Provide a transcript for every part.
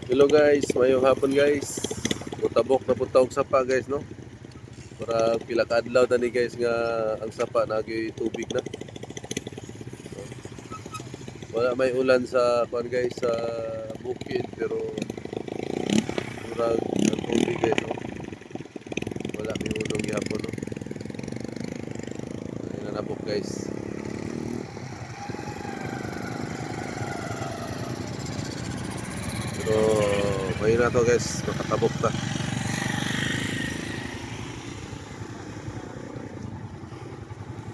Hello guys, mayong hapon guys. Mutabok na punta og sapa guys no. Para pila ka adlaw na ni guys nga ang sapa nagyoy tubig na. Wala may ulan sa kuan guys sa bukid pero murag ang tubig guys no. Wala may ulong gyapon no. Ay nanabok guys. Pero may na to guys, makatabok ta.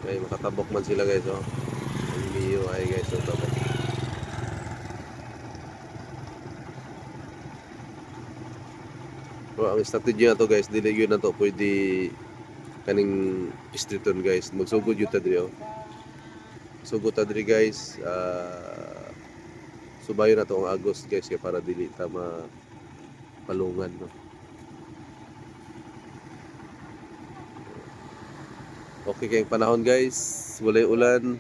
Ay makatabok man sila guys oh. Ang liyo ay guys no tabok. So, ang strategy na to guys, dili yun na to pwede kaning istriton guys. Magsugod yun ta diri oh. Sugod ta diri guys. Subayo na to ang Agos guys kaya para dili ta mapalungan no. Okay kayong panahon guys, walay ulan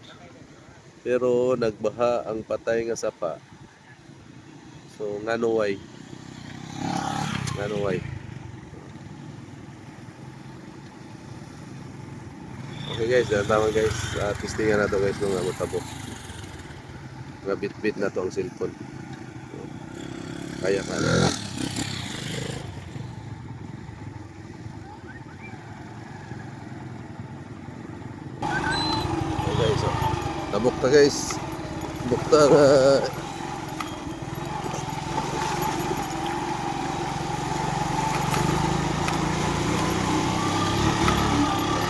pero nagbaha ang patay nga sapa. So ngano way? Okay guys, tama guys. Testingan na to guys nung matabok. Nga bit-bit na to ang cellphone. Kaya na. Okay guys, oh. Tabok ta guys. Tabok ta nga.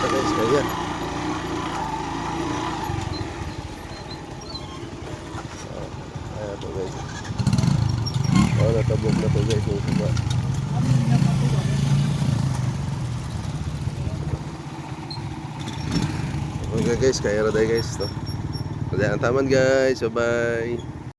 Tabok ta guys, kaya. Ayan to guys. Natabok na to guys yung suba. Okay guys, kaya na tayo guys to. Kaya ang taman guys, bye bye.